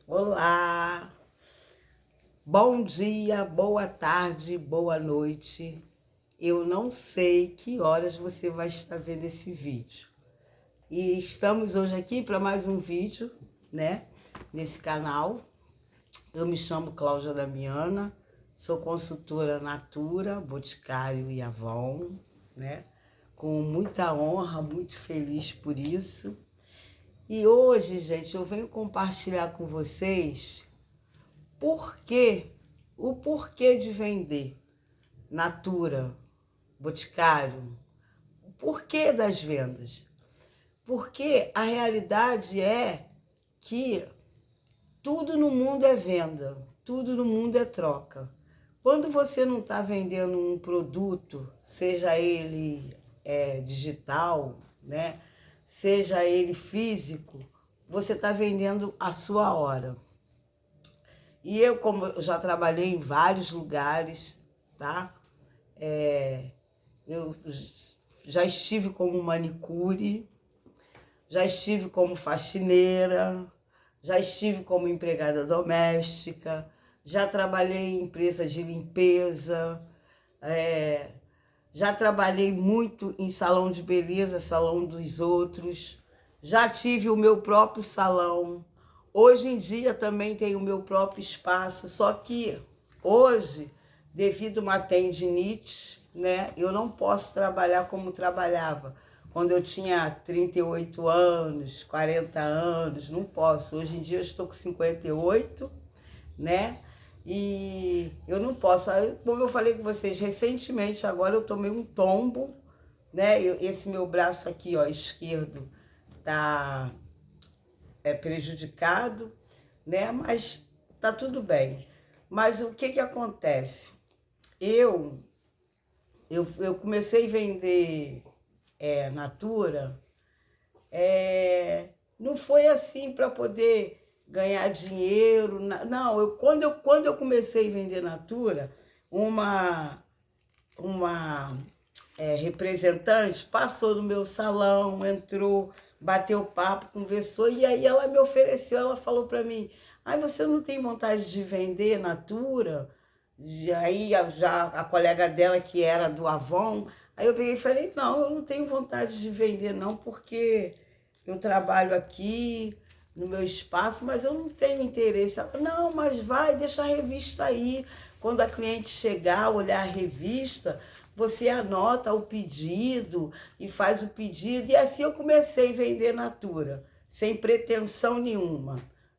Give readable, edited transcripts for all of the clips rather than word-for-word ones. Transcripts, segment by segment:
Olá, bom dia, boa tarde, boa noite. Eu não sei que horas você vai estar vendo esse vídeo. E estamos hoje aqui para mais um vídeo, né, nesse canal. Eu me chamo Cláudia Damiana, sou consultora Natura, Boticário e Avon, né, com muita honra, muito feliz por isso. E hoje, gente, eu venho compartilhar com vocês o porquê de vender Natura, Boticário, o porquê das vendas. Porque a realidade é que tudo no mundo é venda, tudo no mundo é troca. Quando você não está vendendo um produto, seja ele digital, né, seja ele físico, você está vendendo a sua hora. E eu, como eu já trabalhei em vários lugares, tá? Eu já estive como manicure, já estive como faxineira, já estive como empregada doméstica, já trabalhei em empresa de limpeza, já trabalhei muito em salão de beleza, salão dos outros, já tive o meu próprio salão. Hoje em dia também tenho o meu próprio espaço, só que hoje, devido a uma tendinite, né, eu não posso trabalhar como trabalhava. Quando eu tinha 38 anos, 40 anos, não posso. Hoje em dia eu estou com 58, né? E eu não posso. Como eu falei com vocês, recentemente agora eu tomei um tombo, né? Esse meu braço aqui, ó, esquerdo, tá prejudicado, né? Mas tá tudo bem. Mas o que acontece? Eu comecei a vender Natura, não foi assim para poder ganhar dinheiro, não. Quando eu comecei a vender Natura, uma representante passou no meu salão, entrou, bateu papo, conversou, e aí ela me ofereceu, ela falou para mim: "Ai, você não tem vontade de vender Natura?" E aí já a colega dela, que era do Avon, aí eu peguei e falei: "Não, eu não tenho vontade de vender não, porque eu trabalho aqui no meu espaço, mas eu não tenho interesse." Ela falou: "Não, mas vai, deixa a revista aí. Quando a cliente chegar, olhar a revista, você anota o pedido e faz o pedido." E assim eu comecei a vender Natura, sem pretensão nenhuma,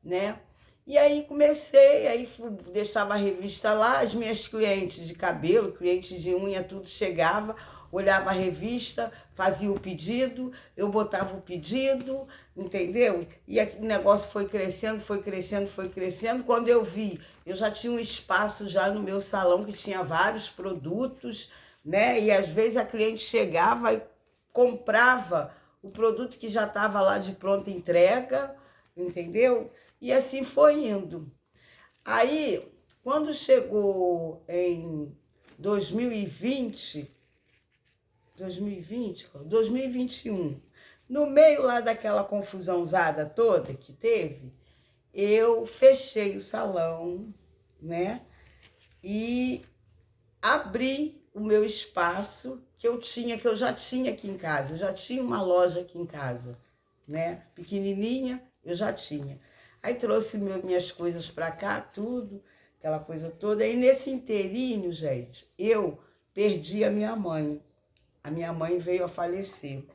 né? E aí comecei, deixava a revista lá, as minhas clientes de cabelo, clientes de unha, tudo chegava, olhava a revista, fazia o pedido, eu botava o pedido, entendeu? E o negócio foi crescendo, foi crescendo, foi crescendo. Quando eu vi, eu já tinha um espaço já no meu salão que tinha vários produtos, né? E às vezes a cliente chegava e comprava o produto que já estava lá de pronta entrega, entendeu? E assim foi indo. Aí, quando chegou em 2020, 2021, no meio lá daquela confusãozada toda que teve, eu fechei o salão, né? E abri o meu espaço que eu já tinha aqui em casa. Eu já tinha uma loja aqui em casa, né? Pequenininha, eu já tinha. Aí trouxe minhas coisas para cá, tudo, aquela coisa toda. E nesse inteirinho, gente, eu perdi a minha mãe. A minha mãe veio a falecer.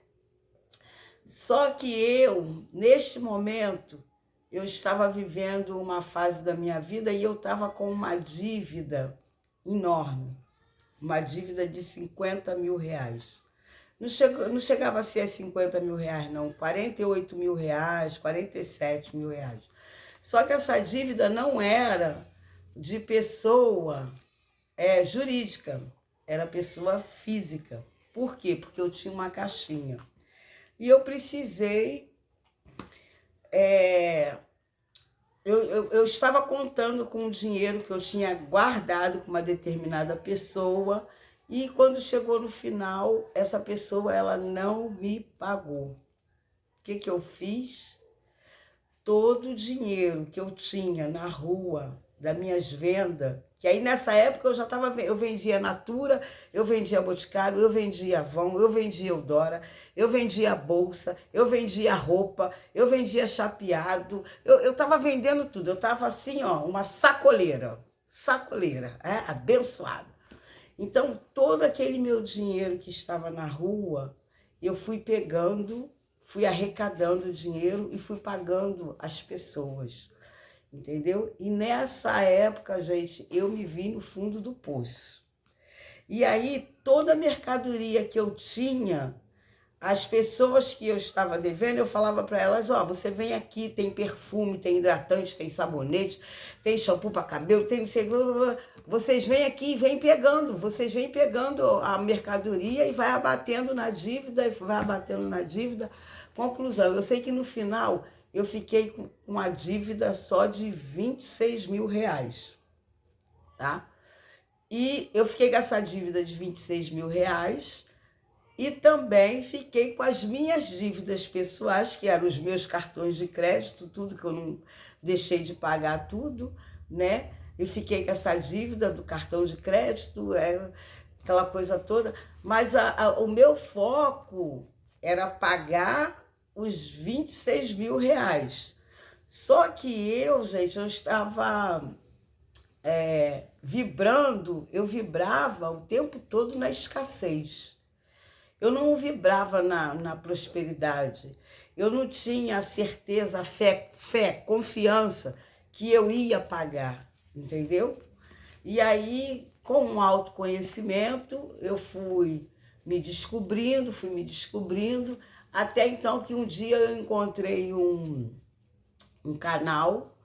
Só que eu, neste momento, eu estava vivendo uma fase da minha vida e eu estava com uma dívida enorme. Uma dívida de 50 mil reais. Não chegava a ser 50 mil reais, não. 48 mil reais, 47 mil reais. Só que essa dívida não era de pessoa jurídica, era pessoa física. Por quê? Porque eu tinha uma caixinha. E eu precisei... Eu estava contando com o dinheiro que eu tinha guardado com uma determinada pessoa, e quando chegou no final, essa pessoa ela não me pagou. O que eu fiz? todo o dinheiro que eu tinha na rua, das minhas vendas, que aí nessa época eu já estava, eu vendia Natura, eu vendia Boticário, eu vendia Avon, eu vendia Eudora, eu vendia bolsa, eu vendia roupa, eu vendia chapeado, eu estava vendendo tudo, eu estava assim, ó, uma sacoleira, abençoada. Então, todo aquele meu dinheiro que estava na rua, eu fui pegando, fui arrecadando dinheiro e fui pagando as pessoas, entendeu? E nessa época, gente, eu me vi no fundo do poço. E aí, toda a mercadoria que eu tinha, as pessoas que eu estava devendo, eu falava para elas, ó, você vem aqui, tem perfume, tem hidratante, tem sabonete, tem shampoo para cabelo, tem não sei, vocês vêm aqui e vêm pegando, vocês vêm pegando a mercadoria e vai abatendo na dívida, Conclusão, eu sei que no final eu fiquei com uma dívida só de 26 mil reais, tá? E eu fiquei com essa dívida de 26 mil reais e também fiquei com as minhas dívidas pessoais, que eram os meus cartões de crédito, tudo que eu não deixei de pagar tudo, né? E fiquei com essa dívida do cartão de crédito, aquela coisa toda. Mas o meu foco era pagar os 26 mil reais. Só que eu, gente, eu estava vibrando, eu vibrava o tempo todo na escassez. Eu não vibrava na prosperidade. Eu não tinha a certeza, a fé, confiança que eu ia pagar, entendeu? E aí, com um autoconhecimento, eu fui me descobrindo, até então que um dia eu encontrei um canal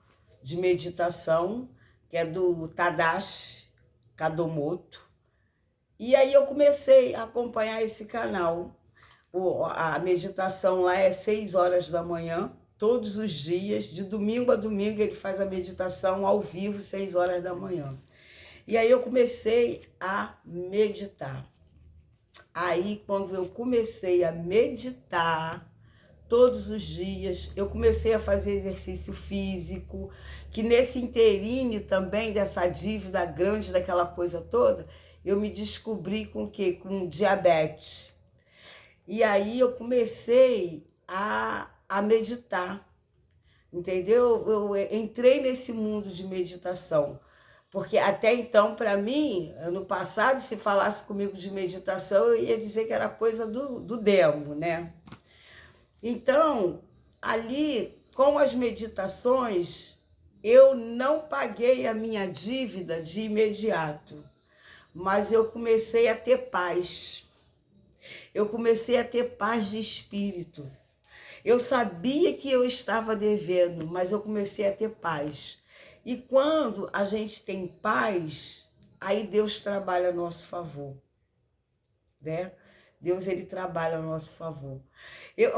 de meditação, que é do Tadashi Kadomoto. E aí eu comecei a acompanhar esse canal. A meditação lá é 6 horas da manhã, todos os dias, de domingo a domingo ele faz a meditação ao vivo, 6 horas da manhã. E aí eu comecei a meditar. Aí, quando eu comecei a meditar todos os dias, eu comecei a fazer exercício físico, que nesse inteirinho também dessa dívida grande, daquela coisa toda, eu me descobri com o quê? Com diabetes. E aí eu comecei a meditar, entendeu? Eu entrei nesse mundo de meditação. Porque até então, para mim, ano passado, se falasse comigo de meditação, eu ia dizer que era coisa do demo, né? Então, ali, com as meditações, eu não paguei a minha dívida de imediato, mas eu comecei a ter paz. Eu comecei a ter paz de espírito. Eu sabia que eu estava devendo, mas eu comecei a ter paz. E quando a gente tem paz, aí Deus trabalha a nosso favor, né? Deus, ele trabalha a nosso favor. Eu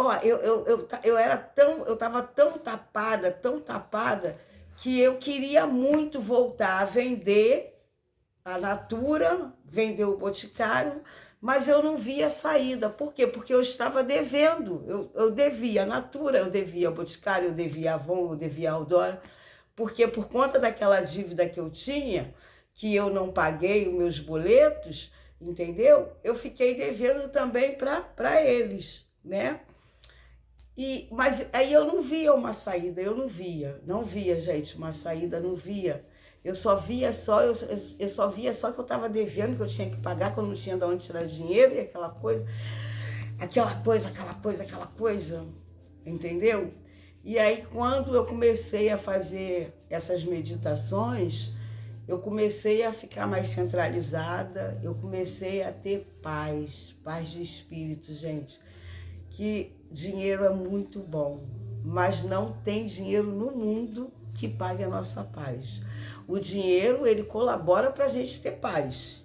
estava tão tapada, que eu queria muito voltar a vender a Natura, vender o Boticário, mas eu não via saída. Por quê? Porque eu estava devendo. Eu devia a Natura, eu devia o Boticário, eu devia a Avon, eu devia a Eudora. Porque por conta daquela dívida que eu tinha, que eu não paguei os meus boletos, entendeu? Eu fiquei devendo também para eles, né? Mas aí eu não via uma saída, não via, gente, uma saída, não via. Eu só via que eu estava devendo, que eu tinha que pagar, que eu não tinha de onde tirar dinheiro, e aquela coisa, entendeu? E aí, quando eu comecei a fazer essas meditações, eu comecei a ficar mais centralizada, eu comecei a ter paz de espírito, gente. Que dinheiro é muito bom, mas não tem dinheiro no mundo que pague a nossa paz. O dinheiro, ele colabora para a gente ter paz,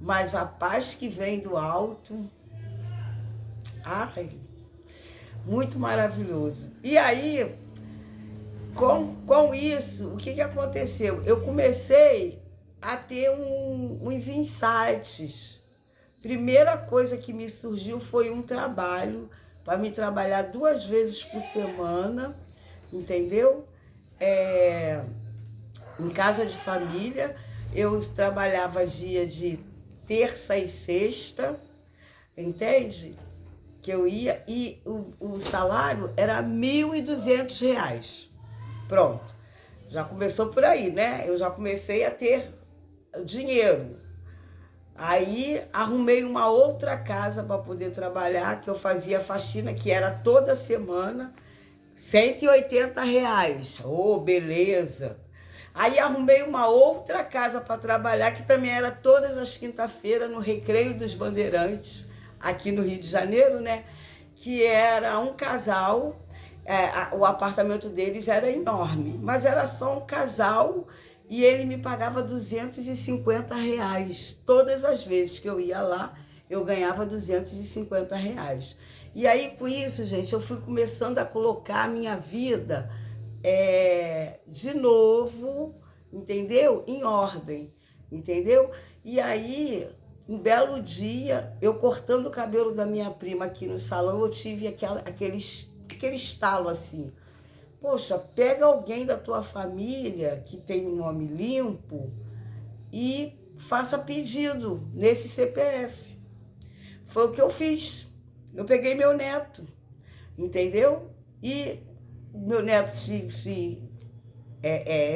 mas a paz que vem do alto, muito maravilhoso. E aí, com isso, o que aconteceu? Eu comecei a ter uns insights. Primeira coisa que me surgiu foi um trabalho, para me trabalhar 2 vezes por semana, entendeu? Em casa de família, eu trabalhava dia de terça e sexta, entende? Que eu ia, e o salário era R$ 1.200. Pronto, já começou por aí, né? Eu já comecei a ter dinheiro. Aí arrumei uma outra casa para poder trabalhar, que eu fazia faxina, que era toda semana, R$ 180. Oh, beleza! Aí arrumei uma outra casa para trabalhar, que também era todas as quinta-feiras, no Recreio dos Bandeirantes, aqui no Rio de Janeiro, né? Que era um casal, o apartamento deles era enorme, mas era só um casal e ele me pagava R$ 250. Todas as vezes que eu ia lá, eu ganhava R$ 250. E aí, com isso, gente, eu fui começando a colocar a minha vida de novo, entendeu? Em ordem, entendeu? E aí, um belo dia, eu cortando o cabelo da minha prima aqui no salão, eu tive aquele estalo assim. Poxa, pega alguém da tua família que tem um nome limpo e faça pedido nesse CPF. Foi o que eu fiz. Eu peguei meu neto, entendeu? E meu neto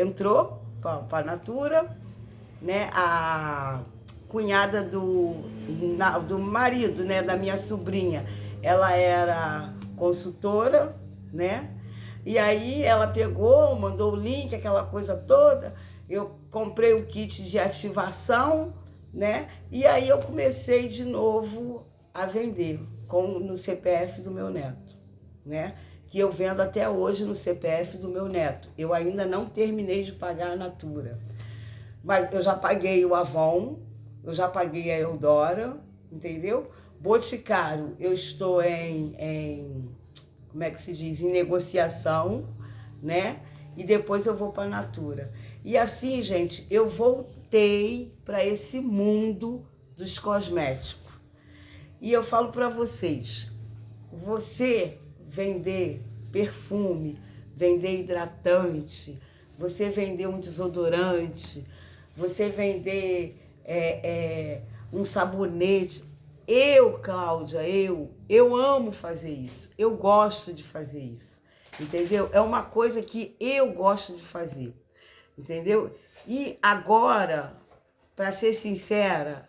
entrou para a Natura, né? A cunhada do marido, né, da minha sobrinha, ela era consultora, né? E aí ela pegou, mandou o link, aquela coisa toda. Eu comprei o kit de ativação, né? E aí eu comecei de novo a vender no CPF do meu neto, né? Que eu vendo até hoje no CPF do meu neto. Eu ainda não terminei de pagar a Natura. Mas eu já paguei o Avon, eu já paguei a Eudora, entendeu? Boticário, eu estou como é que se diz? Em negociação, né? E depois eu vou para a Natura. E assim, gente, eu voltei para esse mundo dos cosméticos. E eu falo para vocês, você vender perfume, vender hidratante, você vender um desodorante, você vender um sabonete. Cláudia, eu amo fazer isso. Eu gosto de fazer isso, entendeu? É uma coisa que eu gosto de fazer, entendeu? E agora, para ser sincera,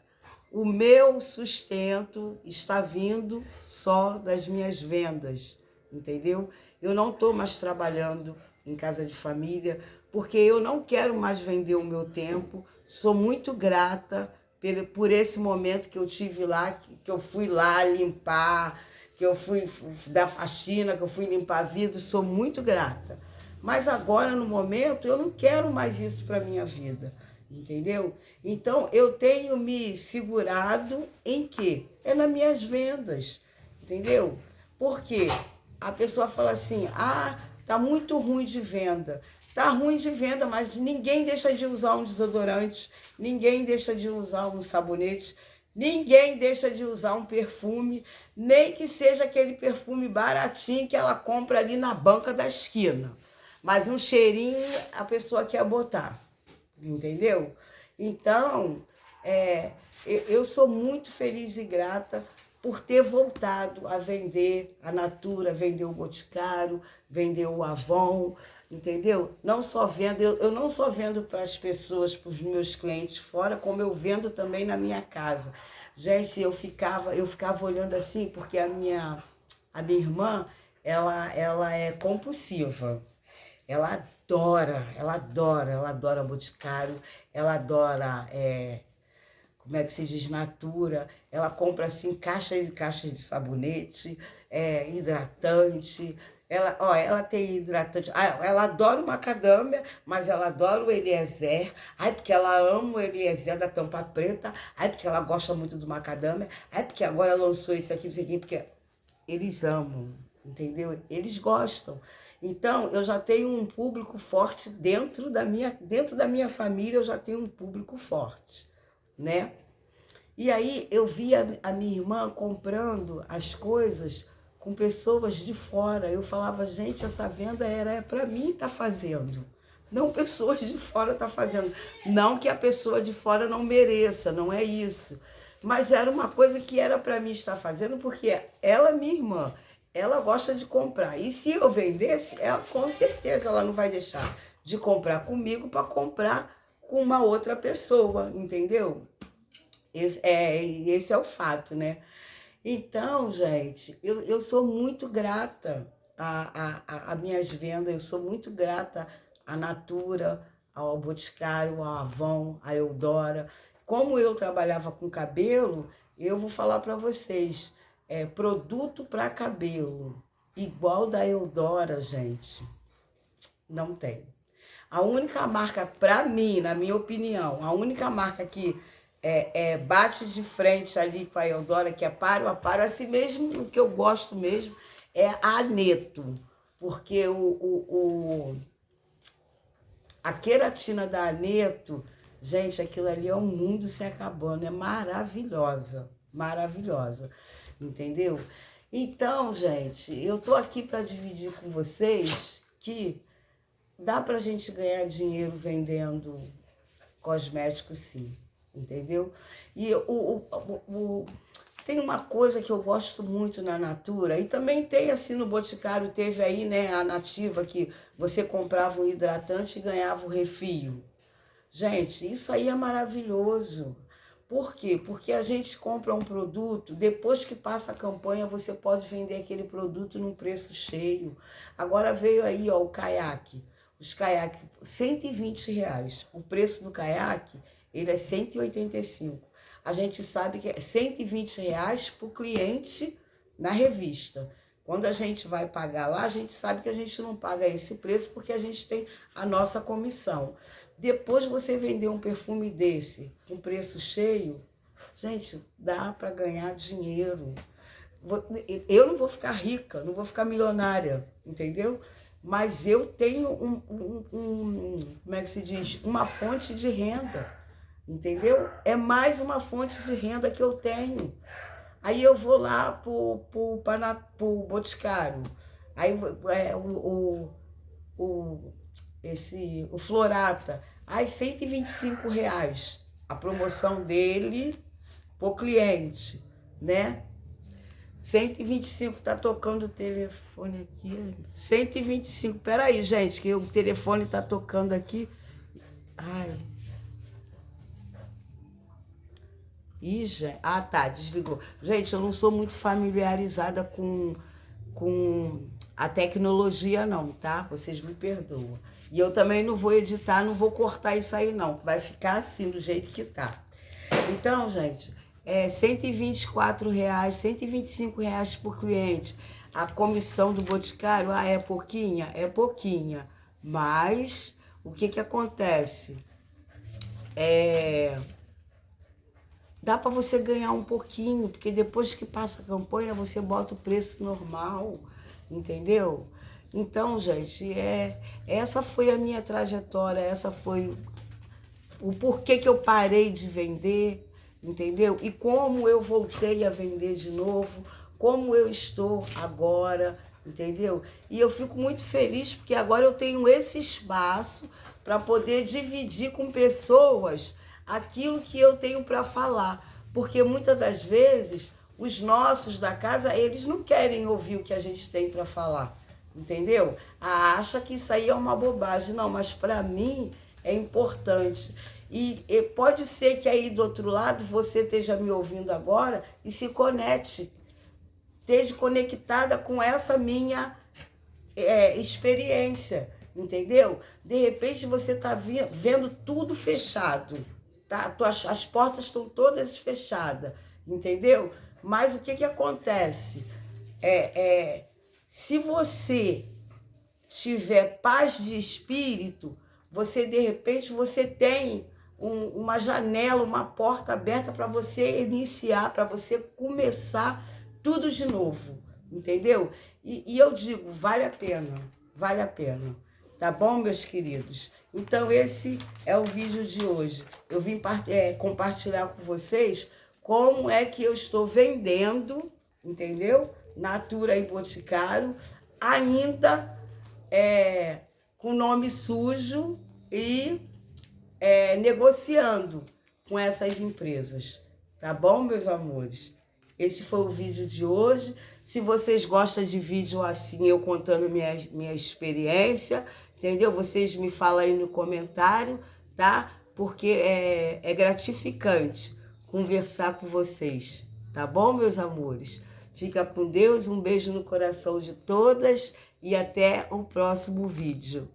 o meu sustento está vindo só das minhas vendas, entendeu? Eu não estou mais trabalhando em casa de família, porque eu não quero mais vender o meu tempo. Sou muito grata por esse momento que eu tive lá, que eu fui lá limpar, que eu fui dar faxina, que eu fui limpar vidro. Sou muito grata. Mas agora, no momento, eu não quero mais isso para minha vida, entendeu? Então, eu tenho me segurado em quê? É nas minhas vendas, entendeu? Porque a pessoa fala assim, tá muito ruim de venda. Tá ruim de venda, mas ninguém deixa de usar um desodorante, ninguém deixa de usar um sabonete, ninguém deixa de usar um perfume, nem que seja aquele perfume baratinho que ela compra ali na banca da esquina. Mas um cheirinho a pessoa quer botar, entendeu? Então, eu sou muito feliz e grata por ter voltado a vender a Natura, vender o Boticário, vender o Avon, entendeu? Não só vendo, eu não só vendo para as pessoas, para os meus clientes fora, como eu vendo também na minha casa. Gente, eu ficava olhando assim, porque a minha irmã, ela é compulsiva. Ela adora Boticário, ela adora, como é que se diz, Natura. Ela compra assim caixas e caixas de sabonete, hidratante. Ela tem hidratante. Ela adora o macadâmia, mas ela adora o Eliezer. Porque ela ama o Eliezer da tampa preta. Porque ela gosta muito do macadâmia. Porque agora lançou esse aqui, porque eles amam, entendeu? Eles gostam. Então, eu já tenho um público forte dentro da minha família, eu já tenho um público forte, né? E aí eu vi a minha irmã comprando as coisas com pessoas de fora. Eu falava, gente, essa venda era para mim estar fazendo. Não pessoas de fora tá fazendo. Não que a pessoa de fora não mereça, não é isso. Mas era uma coisa que era para mim estar fazendo, porque ela, minha irmã, ela gosta de comprar. E se eu vendesse, ela, com certeza ela não vai deixar de comprar comigo para comprar com uma outra pessoa, entendeu? Esse é o fato, né? Então, gente, eu sou muito grata a minhas vendas, eu sou muito grata à Natura, ao Boticário, ao Avon, à Eudora. Como eu trabalhava com cabelo, eu vou falar para vocês, produto para cabelo, igual da Eudora, gente, não tem. A única marca, para mim, na minha opinião, a única marca que bate de frente ali com a Eudora, que é páreo a páreo, assim mesmo, o que eu gosto mesmo é a Aneto, porque a queratina da Aneto, gente, aquilo ali é um mundo se acabando, é maravilhosa, maravilhosa, entendeu? Então, gente, eu tô aqui para dividir com vocês que dá pra gente ganhar dinheiro vendendo cosméticos, sim, entendeu? E tem uma coisa que eu gosto muito na Natura, e também tem assim no Boticário, teve aí, né, a Nativa, que você comprava um hidratante e ganhava o refil. Gente, isso aí é maravilhoso. Por quê? Porque a gente compra um produto, depois que passa a campanha, você pode vender aquele produto num preço cheio. Agora veio aí, ó, o caiaque. Os caiaques, R$ 120. O preço do caiaque, ele é 185. A gente sabe que é R$ 120 para o cliente na revista. Quando a gente vai pagar lá, a gente sabe que a gente não paga esse preço porque a gente tem a nossa comissão. Depois você vender um perfume desse com preço cheio, gente, dá para ganhar dinheiro. Eu não vou ficar rica, não vou ficar milionária, entendeu? Mas eu tenho como é que se diz? Uma fonte de renda, entendeu? É mais uma fonte de renda que eu tenho. Aí eu vou lá pro Boticário. Aí o Florata. Aí R$ 125. A promoção dele pro cliente, né? 125, tá tocando o telefone aqui. 125. Peraí, gente, que o telefone tá tocando aqui. Ai. Ih, gente. Ah, tá, desligou. Gente, eu não sou muito familiarizada com a tecnologia, não, tá? Vocês me perdoam. E eu também não vou editar, não vou cortar isso aí, não. Vai ficar assim, do jeito que tá. Então, gente, R$ 124, R$ 125 por cliente. A comissão do Boticário, é pouquinha? É pouquinha. Mas, o que acontece? Dá para você ganhar um pouquinho, porque depois que passa a campanha, você bota o preço normal, entendeu? Então, gente, essa foi a minha trajetória, essa foi o porquê que eu parei de vender, entendeu? E como eu voltei a vender de novo, como eu estou agora, entendeu? E eu fico muito feliz porque agora eu tenho esse espaço para poder dividir com pessoas aquilo que eu tenho para falar. Porque muitas das vezes os nossos da casa, eles não querem ouvir o que a gente tem para falar, entendeu? Acha que isso aí é uma bobagem. Não, mas para mim é importante. E pode ser que aí do outro lado você esteja me ouvindo agora e se conecte, esteja conectada com essa minha experiência, entendeu? De repente você está vendo tudo fechado, tá? As portas estão todas fechadas, entendeu? Mas o que acontece? Se você tiver paz de espírito, você de repente você tem uma janela, uma porta aberta para você iniciar, para você começar tudo de novo, entendeu? E eu digo, vale a pena, tá bom, meus queridos? Então esse é o vídeo de hoje. Eu vim compartilhar com vocês como é que eu estou vendendo, entendeu? Natura e Boticário, ainda com nome sujo e negociando com essas empresas. Tá bom, meus amores? Esse foi o vídeo de hoje. Se vocês gostam de vídeo assim, eu contando minha experiência, entendeu? Vocês me falam aí no comentário, tá? Porque é gratificante conversar com vocês. Tá bom, meus amores? Fica com Deus, um beijo no coração de todas e até o próximo vídeo.